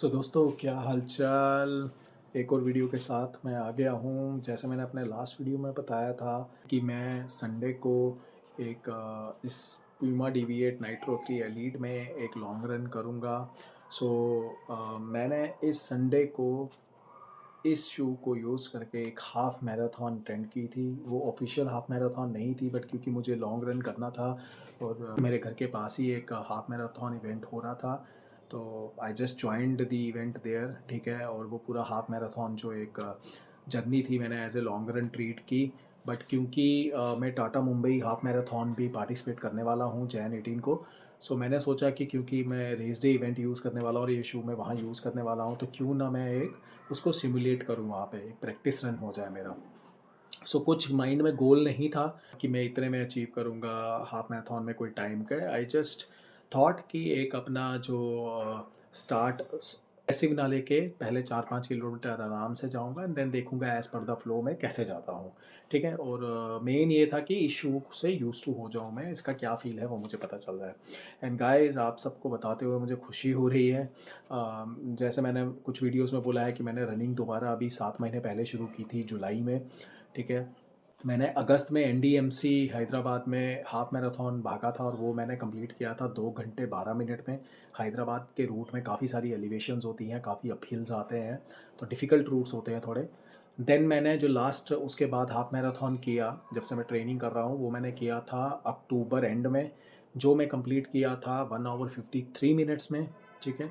दोस्तों, क्या हालचाल। एक और वीडियो के साथ मैं आ गया हूँ। जैसे मैंने अपने लास्ट वीडियो में बताया था कि मैं संडे को एक इस प्यूमा डिविएट नाइट्रो 3 एलीट में एक लॉन्ग रन करूँगा। मैंने इस संडे को इस शू को यूज़ करके एक हाफ़ मैराथन अटेंड की थी। वो ऑफ़िशियल हाफ़ मैराथन नहीं थी, बट क्योंकि मुझे लॉन्ग रन करना था और मेरे घर के पास ही एक हाफ़ मैराथन इवेंट हो रहा था, तो I just joined the event there, ठीक है। और वो पूरा हाफ़ मैराथन जो एक जर्नी थी, मैंने as a long run treat की। बट क्योंकि मैं टाटा मुंबई हाफ़ मैराथन भी पार्टिसिपेट करने वाला हूँ जैन 18 को, मैंने सोचा कि क्योंकि मैं रेस डे इवेंट यूज़ करने वाला हूँ और ये शू मैं वहाँ यूज़ करने वाला हूँ, तो क्यों ना मैं एक उसको सिमुलेट करूँ वहाँ पे, एक प्रैक्टिस रन हो जाए मेरा। कुछ माइंड में गोल नहीं था कि मैं इतने में अचीव करूँगा हाफ मैराथन में कोई टाइम का। आई जस्ट थॉट कि एक अपना जो स्टार्ट ऐसे ना लेके पहले 4-5 किलोमीटर आराम से जाऊँगा एंड देन देखूँगा एज़ पर द फ्लो मैं कैसे जाता हूँ, ठीक है। और मेन ये था कि इस शू से यूज़ टू हो जाऊँ मैं, इसका क्या फ़ील है वो मुझे पता चल रहा है। एंड गाइज़, आप सबको बताते हुए मुझे खुशी हो रही है। जैसे मैंने कुछ वीडियोज़ में बोला है कि मैंने रनिंग दोबारा अभी 7 महीने पहले शुरू की थी जुलाई में, ठीक है। मैंने अगस्त में एनडीएमसी हैदराबाद में हाफ़ मैराथन भागा था और वो मैंने कंप्लीट किया था 2 घंटे 12 मिनट में। हैदराबाद के रूट में काफ़ी सारी एलिवेशंस होती हैं, काफ़ी अपहिल्स आते हैं, तो डिफ़िकल्ट रूट्स होते हैं थोड़े। देन मैंने जो लास्ट उसके बाद हाफ़ मैराथन किया, जब से मैं ट्रेनिंग कर रहा हूँ, वो मैंने किया था अक्टूबर एंड में, जो मैं कंप्लीट किया था 1 आवर 53 मिनट्स में, ठीक है।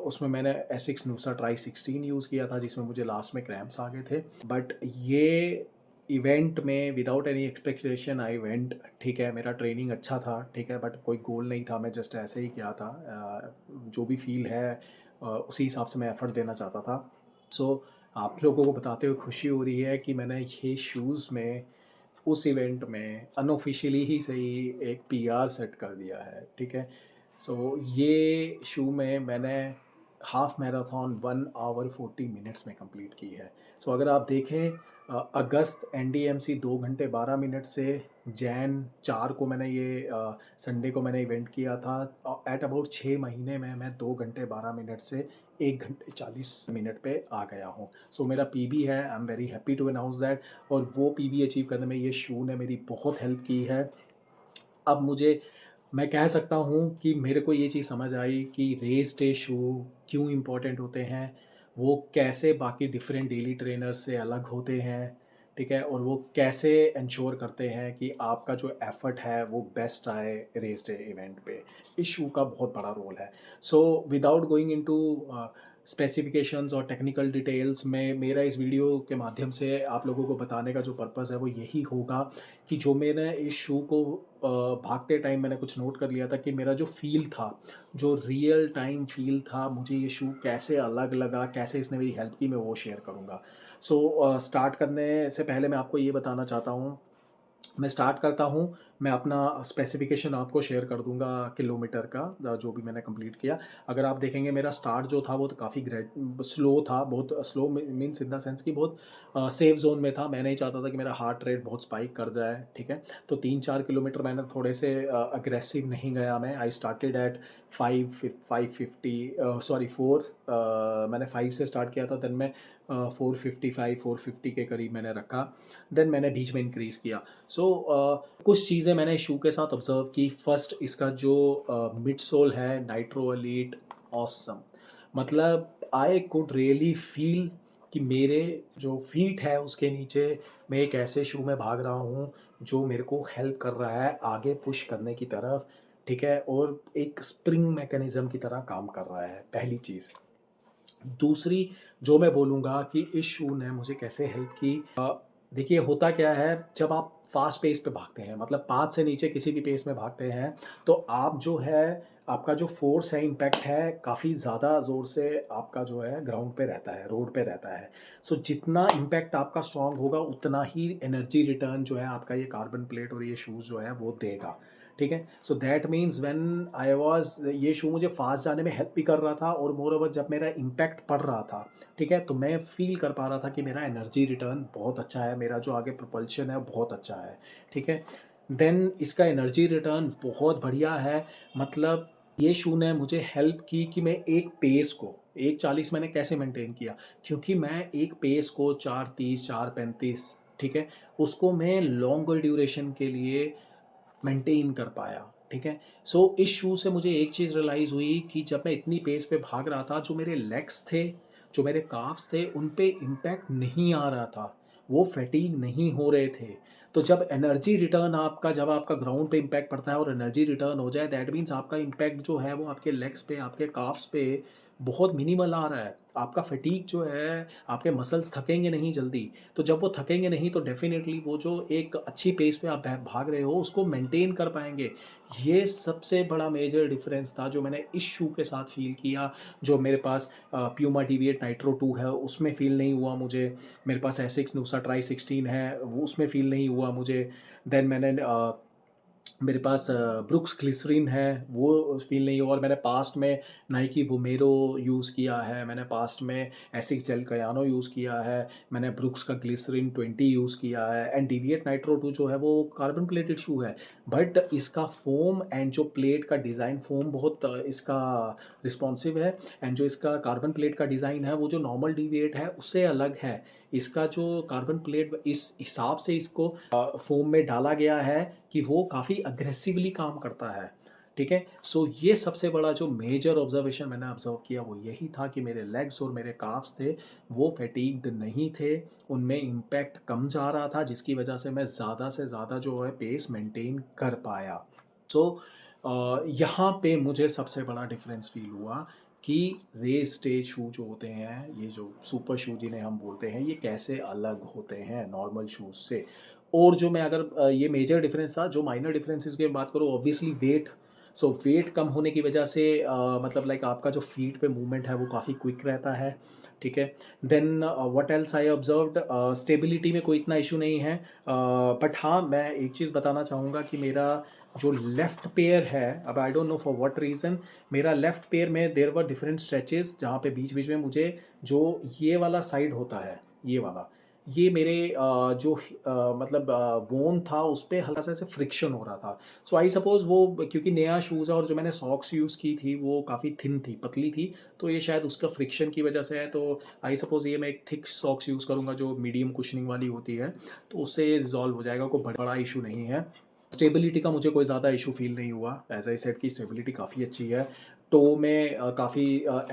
उसमें मैंने एसिक्स नूसा ट्राई 16 यूज़ किया था, जिसमें मुझे लास्ट में क्रैम्प्स आ गए थे। बट ये इवेंट में without any expectation I went, ठीक है। मेरा ट्रेनिंग अच्छा था, ठीक है, बट कोई गोल नहीं था, मैं जस्ट ऐसे ही किया था। जो भी फ़ील है उसी हिसाब से मैं एफ़र्ट देना चाहता था। सो आप लोगों को बताते हुए खुशी हो रही है कि मैंने ये शूज़ में उस इवेंट में अनऑफ़िशियली ही सही एक पीआर सेट कर दिया है, ठीक है। ये शू में मैंने हाफ़ मैराथन 1 आवर 40 मिनट्स में कंप्लीट की है। अगर आप देखें, अगस्त एनडीएमसी 2 घंटे 12 मिनट से जैन 4 को मैंने ये संडे को मैंने इवेंट किया था। एट अबाउट 6 महीने में मैं 2 घंटे 12 मिनट से 1 घंटे 40 मिनट पे आ गया हूँ। मेरा पीबी है, I am very happy to announce that. और वो पीबी अचीव करने में ये शू ने मेरी बहुत हेल्प की है। अब मैं कह सकता हूँ कि मेरे को ये चीज़ समझ आई कि रेस डे शू क्यों इम्पोर्टेंट होते हैं, वो कैसे बाकी डिफरेंट डेली ट्रेनर से अलग होते हैं, ठीक है? और वो कैसे एंश्योर करते हैं कि आपका जो एफ़र्ट है वो बेस्ट आए रेस डे इवेंट पे। इस शू का बहुत बड़ा रोल है। विदाउट गोइंग इनटू स्पेसिफ़िकेशंस और टेक्निकल डिटेल्स में, मेरा इस वीडियो के माध्यम से आप लोगों को बताने का जो पर्पस है वो यही होगा कि जो मैंने इस शू को भागते टाइम मैंने कुछ नोट कर लिया था कि मेरा जो फ़ील था, जो रियल टाइम फ़ील था, मुझे ये शू कैसे अलग लगा, कैसे इसने मेरी हेल्प की, मैं वो शेयर करूँगा। स्टार्ट करने से पहले मैं आपको ये बताना चाहता हूँ, मैं स्टार्ट करता हूँ, मैं अपना स्पेसिफ़िकेशन आपको शेयर कर दूँगा किलोमीटर का, जो भी मैंने कंप्लीट किया। अगर आप देखेंगे मेरा स्टार्ट जो था वो तो काफ़ी स्लो था, बहुत slow means in the sense कि बहुत सेफ ज़ोन में था। मैं नहीं चाहता था कि मेरा हार्ट रेट बहुत स्पाइक कर जाए, ठीक है? तो 3-4 किलोमीटर मैंने थोड़े से अग्रेसिव नहीं गया मैं। आई स्टार्टेड एट 550 सॉरी 4, मैंने 5 से स्टार्ट किया था, देन मैं 455 450 के करीब मैंने रखा। देन मैंने बीच में इंक्रीज़ किया। कुछ चीज़ें मैंने शू के साथ ऑब्ज़र्व की। फर्स्ट, इसका जो मिड सोल है नाइट्रो एलीट, ऑसम। मतलब आई कुड रियली फ़ील कि मेरे जो फ़ीट है उसके नीचे मैं एक ऐसे शू में भाग रहा हूँ जो मेरे को हेल्प कर रहा है आगे पुश करने की तरफ, ठीक है? और एक स्प्रिंग मैकेनिज़्म की तरह काम कर रहा है, पहली चीज़। दूसरी जो मैं बोलूँगा कि इस शू ने मुझे कैसे हेल्प की, देखिए होता क्या है, जब आप फ़ास्ट पेस पे भागते हैं, मतलब 5 से नीचे किसी भी पेस में भागते हैं, तो आप जो है, आपका जो फ़ोर्स है, इम्पैक्ट है, काफ़ी ज़्यादा ज़ोर से आपका जो है ग्राउंड पे रहता है, रोड पे रहता है। जितना इम्पैक्ट आपका स्ट्रॉन्ग होगा, उतना ही एनर्जी रिटर्न जो है आपका ये कार्बन प्लेट और ये शूज़ जो है वो देगा, ठीक है? That means when I was, ये शू मुझे फ़ास्ट जाने में हेल्प भी कर रहा था और मोरओवर जब मेरा इम्पैक्ट पड़ रहा था, ठीक है? तो मैं फ़ील कर पा रहा था कि मेरा एनर्जी रिटर्न बहुत अच्छा है, मेरा जो आगे प्रोपल्शन है बहुत अच्छा है, ठीक है? देन इसका एनर्जी रिटर्न बहुत बढ़िया है, मतलब ये शू ने मुझे हेल्प की कि मैं एक पेस को 1:40 मैंने कैसे मेंटेन किया? क्योंकि मैं एक पेस को 4:30, 4:35 ठीक है? उसको मैं लॉन्गर ड्यूरेशन के लिए मेंटेन कर पाया, ठीक है? सो इस शू से मुझे एक चीज़ रियलाइज़ हुई कि जब मैं इतनी पेस पे भाग रहा था, जो मेरे लेग्स थे, जो मेरे काफ्स थे, उन पे इम्पैक्ट नहीं आ रहा था। वो फैटीग नहीं हो रहे थे। तो जब आपका ग्राउंड पे इम्पैक्ट पड़ता है और एनर्जी रिटर्न हो जाए, दैट मीन्स आपका इम्पैक्ट जो है वो आपके लेग्स पे, आपके काफ्स पे बहुत मिनिमल आ रहा है। आपका फटीग जो है, आपके मसल्स थकेंगे नहीं जल्दी। तो जब वो थकेंगे नहीं तो डेफ़िनेटली वो जो एक अच्छी पेस पे आप भाग रहे हो उसको मेंटेन कर पाएँगे। ये सबसे बड़ा मेजर डिफ़रेंस था जो मैंने इस शू के साथ फ़ील किया, जो मेरे पास प्यूमा डेविएट नाइट्रो 2 है उसमें फ़ील नहीं हुआ मुझे। मेरे पास एसिक्स नूसा ट्राई 16 है, वो उसमें फ़ील नहीं हुआ मुझे। देन मेरे पास ब्रुक्स ग्लिसरीन है, वो फ़ील नहीं हुआ। और मैंने पास्ट में नाइकी वोमेरो यूज़ किया है, मैंने पास्ट में एसिक्स जेल कयानो यूज़ किया है, मैंने ब्रुक्स का ग्लिसरीन 20 यूज़ किया है एंड डेविएट नाइट्रो 2 जो है वो कार्बन प्लेटेड शू है। बट इसका फ़ोम एंड जो प्लेट का डिज़ाइन फ़ोम बहुत इसका रिस्पॉन्सिव है एंड जो इसका कार्बन प्लेट का डिज़ाइन है वो जो नॉर्मल डेविएट है उससे अलग है। इसका जो कार्बन प्लेट इस हिसाब से इसको फ़ोम में डाला गया है कि वो काफ़ी अग्रेसिवली काम करता है, ठीक है? सो ये सबसे बड़ा जो मेजर ऑब्ज़र्वेशन मैंने ऑब्ज़र्व किया वो यही था कि मेरे लेग्स और मेरे काफ्स थे, वो फैटीग्ड नहीं थे, उनमें इम्पैक्ट कम जा रहा था जिसकी वजह से मैं ज़्यादा से ज़्यादा जो है पेस मेंटेन कर पाया। सो यहाँ पे मुझे सबसे बड़ा डिफ़रेंस फ़ील हुआ कि रेस स्टेज शू जो होते हैं, ये जो सुपर शू जिन्हें हम बोलते हैं, ये कैसे अलग होते हैं नॉर्मल शूज़ से। और जो मैं अगर ये मेजर डिफ़रेंस था, जो माइनर डिफ़रेंसेस की बात करूँ ऑब्वियसली वेट। सो वेट कम होने की वजह से मतलब लाइक आपका जो फीट पे मूवमेंट है वो काफ़ी क्विक रहता है, ठीक है? Then what else I observed, stability में कोई इतना इश्यू नहीं है। बट हाँ, मैं एक चीज़ बताना चाहूँगा कि मेरा जो लेफ्ट पैर है, अब I don't know for what reason, मेरा लेफ्ट पैर में देयर वर डिफरेंट स्ट्रेचेस जहाँ पे बीच-बीच में मुझे जो ये वाला साइड होता है, ये वाला, ये मेरे मतलब बोन था उस पे हल्का-सा ऐसे फ्रिक्शन हो रहा था। सो आई सपोज़ वो क्योंकि नया शूज़ है और जो मैंने सॉक्स यूज़ की थी वो काफ़ी थिन थी, पतली थी, तो ये शायद उसका फ्रिक्शन की वजह से है। तो आई सपोज़ ये मैं एक थिक सॉक्स यूज़ करूँगा जो मीडियम कुशनिंग वाली होती है, तो उससे ये रिज़ॉल्व हो जाएगा, कोई बड़ा इश्यू नहीं है। स्टेबिलिटी का मुझे कोई ज़्यादा इश्यू फ़ील नहीं हुआ। एज़ आई सेड की स्टेबिलिटी काफ़ी अच्छी है। टो में काफ़ी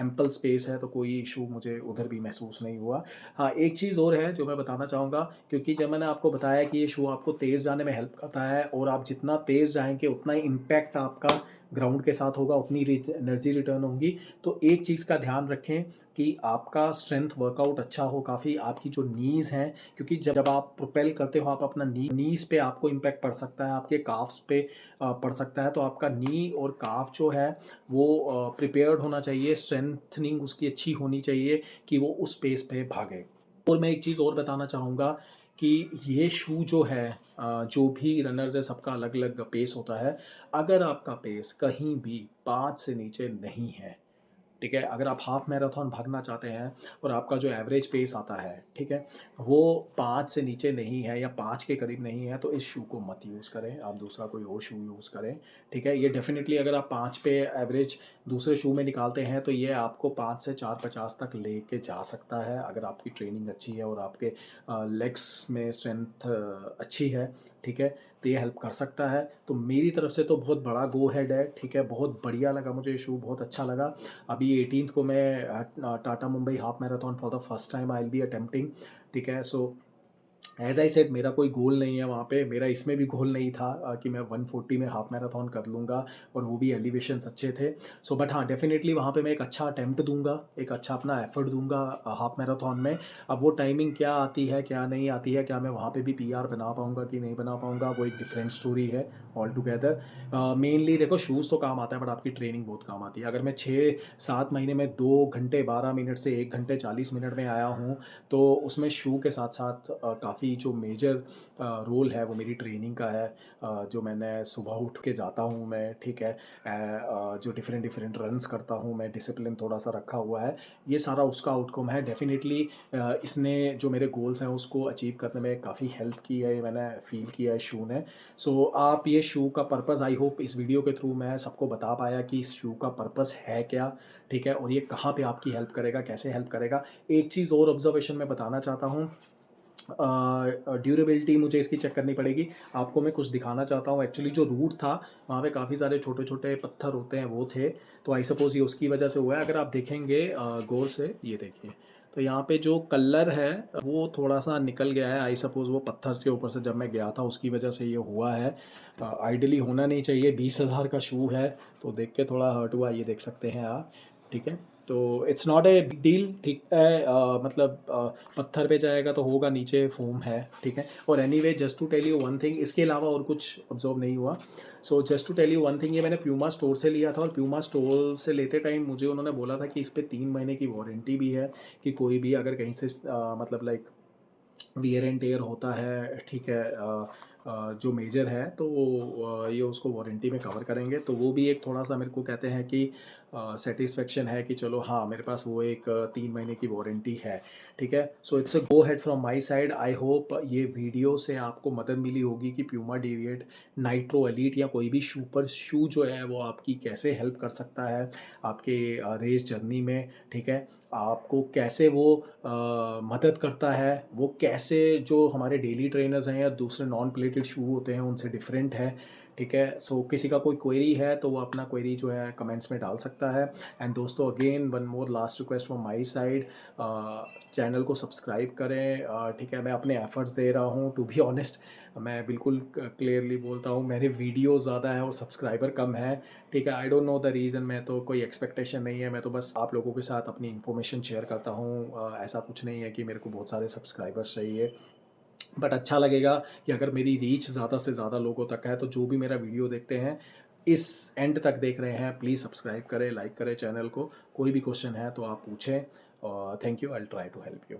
एम्पल स्पेस है तो कोई इश्यू मुझे उधर भी महसूस नहीं हुआ। हाँ, एक चीज़ और है जो मैं बताना चाहूँगा, क्योंकि जब मैंने आपको बताया कि ये शू आपको तेज़ जाने में हेल्प करता है और आप जितना तेज़ जाएँगे उतना ही इम्पैक्ट आपका ग्राउंड के साथ होगा, उतनी एनर्जी रिटर्न होगी। तो एक चीज़ का ध्यान रखें कि आपका स्ट्रेंथ वर्कआउट अच्छा हो काफ़ी, आपकी जो नीज़ हैं, क्योंकि जब आप प्रोपेल करते हो आप अपना नीज़ पे आपको इम्पैक्ट पड़ सकता है, आपके काफ्स पे पड़ सकता है। तो आपका नी और काफ जो है वो प्रिपेयर्ड होना चाहिए, स्ट्रेंथनिंग उसकी अच्छी होनी चाहिए कि वो उस पेस पे भागे। और मैं एक चीज़ और बताना चाहूँगा कि ये शू जो है, जो भी रनर्स है सबका अलग-अलग पेस होता है। अगर आपका पेस कहीं भी 5 से नीचे नहीं है, ठीक है? अगर आप हाफ मैराथन भागना चाहते हैं और आपका जो एवरेज पेस आता है, ठीक है? वो 5 से नीचे नहीं है या 5 के करीब नहीं है, तो इस शू को मत यूज़ करें, आप दूसरा कोई और शू यूज़ करें, ठीक है? ये डेफ़िनिटली अगर आप 5 पे एवरेज दूसरे शू में निकालते हैं, तो ये आपको 5 से 4:50 तक लेके जा सकता है, अगर आपकी ट्रेनिंग अच्छी है और आपके लेग्स में स्ट्रेंथ अच्छी है, ठीक है? तो ये हेल्प कर सकता है। तो मेरी तरफ से तो बहुत बड़ा गो अहेड है, ठीक है? बहुत बढ़िया लगा मुझे ये शू, बहुत अच्छा लगा। अभी 18th को मैं Tata Mumbai half marathon for the first time I will be attempting, ठीक है? सो एज़ आई सेड मेरा कोई गोल नहीं है वहाँ पे, मेरा इसमें भी गोल नहीं था कि मैं 140 में हाफ मैराथन कर लूँगा और वो भी एलिवेशंस अच्छे थे। सो बट हाँ, डेफ़िनिटली वहाँ पे मैं एक अच्छा अटेम्प्ट दूँगा, एक अच्छा अपना एफ़र्ट दूँगा हाफ मैराथन में। अब वो टाइमिंग क्या आती है, क्या नहीं आती है, क्या मैं वहाँ पे भी पीआर बना पाऊँगा कि नहीं बना पाऊँगा, वो एक डिफरेंट स्टोरी है ऑल टुगेदर। मेनली देखो शूज़ तो काम आता है बट आपकी ट्रेनिंग बहुत काम आती है। अगर मैं 6-7 महीने में 2 घंटे 12 मिनट से 1 घंटे 40 मिनट में आया हूँ, तो उसमें शू के साथ-साथ काफ़ी काफ़ी जो मेजर रोल है वो मेरी ट्रेनिंग का है। जो मैंने सुबह उठ के जाता हूँ मैं, ठीक है। जो डिफरेंट डिफरेंट रन्स करता हूँ मैं, डिसिप्लिन थोड़ा-सा रखा हुआ है, ये सारा उसका आउटकम है। डेफ़िनिटली इसने जो मेरे गोल्स हैं उसको अचीव करने में काफ़ी हेल्प की है, ये मैंने फ़ील किया है शू ने। सो आप ये शू का पर्पस, आई होप इस वीडियो के थ्रू मैं सबको बता पाया कि इस शू का पर्पस है क्या, ठीक है? और ये कहाँ पे आपकी हेल्प करेगा, कैसे हेल्प करेगा। एक चीज़ और ऑब्ज़र्वेशन मैं बताना चाहता हूँ, ड्यूरेबिलिटी मुझे इसकी चेक करनी पड़ेगी। आपको मैं कुछ दिखाना चाहता हूँ, एक्चुअली जो रूट था, वहाँ पे काफ़ी सारे छोटे-छोटे पत्थर होते हैं, वो थे। तो आई सपोज़ ये उसकी वजह से हुआ है। अगर आप देखेंगे गौर से, ये देखिए, तो यहाँ पे जो कलर है वो थोड़ा-सा निकल गया है। आई सपोज़ वो पत्थर के ऊपर से जब मैं गया था उसकी वजह से ये हुआ है। आइडियली होना नहीं चाहिए, 20,000 का शू है, तो देख के थोड़ा हर्ट हुआ, ये देख सकते हैं आप, ठीक है। तो it's not a big deal, ठीक है। मतलब पत्थर पे जाएगा तो होगा, नीचे फ़ोम है, ठीक है। और anyway, just to tell you one thing, इसके अलावा और कुछ ऑब्ज़र्व नहीं हुआ। So just to tell you one thing, ये मैंने प्यूमा स्टोर से लिया था, और प्यूमा स्टोर से लेते टाइम मुझे उन्होंने बोला था कि इस पे 3 महीने की वारंटी भी है, कि कोई भी अगर कहीं से मतलब लाइक वियर एंड टेयर होता है, ठीक है, जो मेजर है तो ये उसको वारंटी में कवर करेंगे। तो वो भी एक थोड़ा-सा मेरे को कहते हैं कि सैटिस्फैक्शन है कि चलो हाँ, मेरे पास वो एक 3 महीने की वारंटी है, ठीक है। So it's a go ahead from my side. I hope ये वीडियो से आपको मदद मिली होगी कि प्यूमा डेविएट नाइट्रो एलीट या कोई भी सुपर शू जो है वो आपकी कैसे हेल्प कर सकता है आपके रेस जर्नी में, ठीक है। आपको कैसे वो मदद करता है, वो कैसे जो हमारे डेली ट्रेनर्स हैं या दूसरे नॉन प्लेटेड शू होते हैं उनसे डिफरेंट है, ठीक है। सो किसी का कोई क्वेरी है तो वो अपना क्वेरी जो है कमेंट्स में डाल सकता है। एंड दोस्तों, again one more last request from my side, channel को सब्सक्राइब करें, ठीक है। मैं अपने एफर्ट्स दे रहा हूँ, टू बी ऑनेस्ट मैं बिल्कुल क्लियरली बोलता हूँ, मेरे वीडियो ज़्यादा हैं और सब्सक्राइबर कम है, ठीक है। I don't know the reason, मैं तो कोई एक्सपेक्टेशन नहीं है, मैं तो बस आप लोगों के साथ अपनी इन्फॉर्मेशन शेयर करता हूँ। ऐसा कुछ नहीं है कि मेरे को बहुत सारे सब्सक्राइबर्स चाहिए, बट अच्छा लगेगा कि अगर मेरी रीच ज़्यादा से ज़्यादा लोगों तक है, तो जो भी मेरा वीडियो देखते हैं, इस एंड तक देख रहे हैं, प्लीज़ सब्सक्राइब करें, लाइक करें चैनल को। कोई भी क्वेश्चन है तो आप पूछें, और thank you, I will try to help you.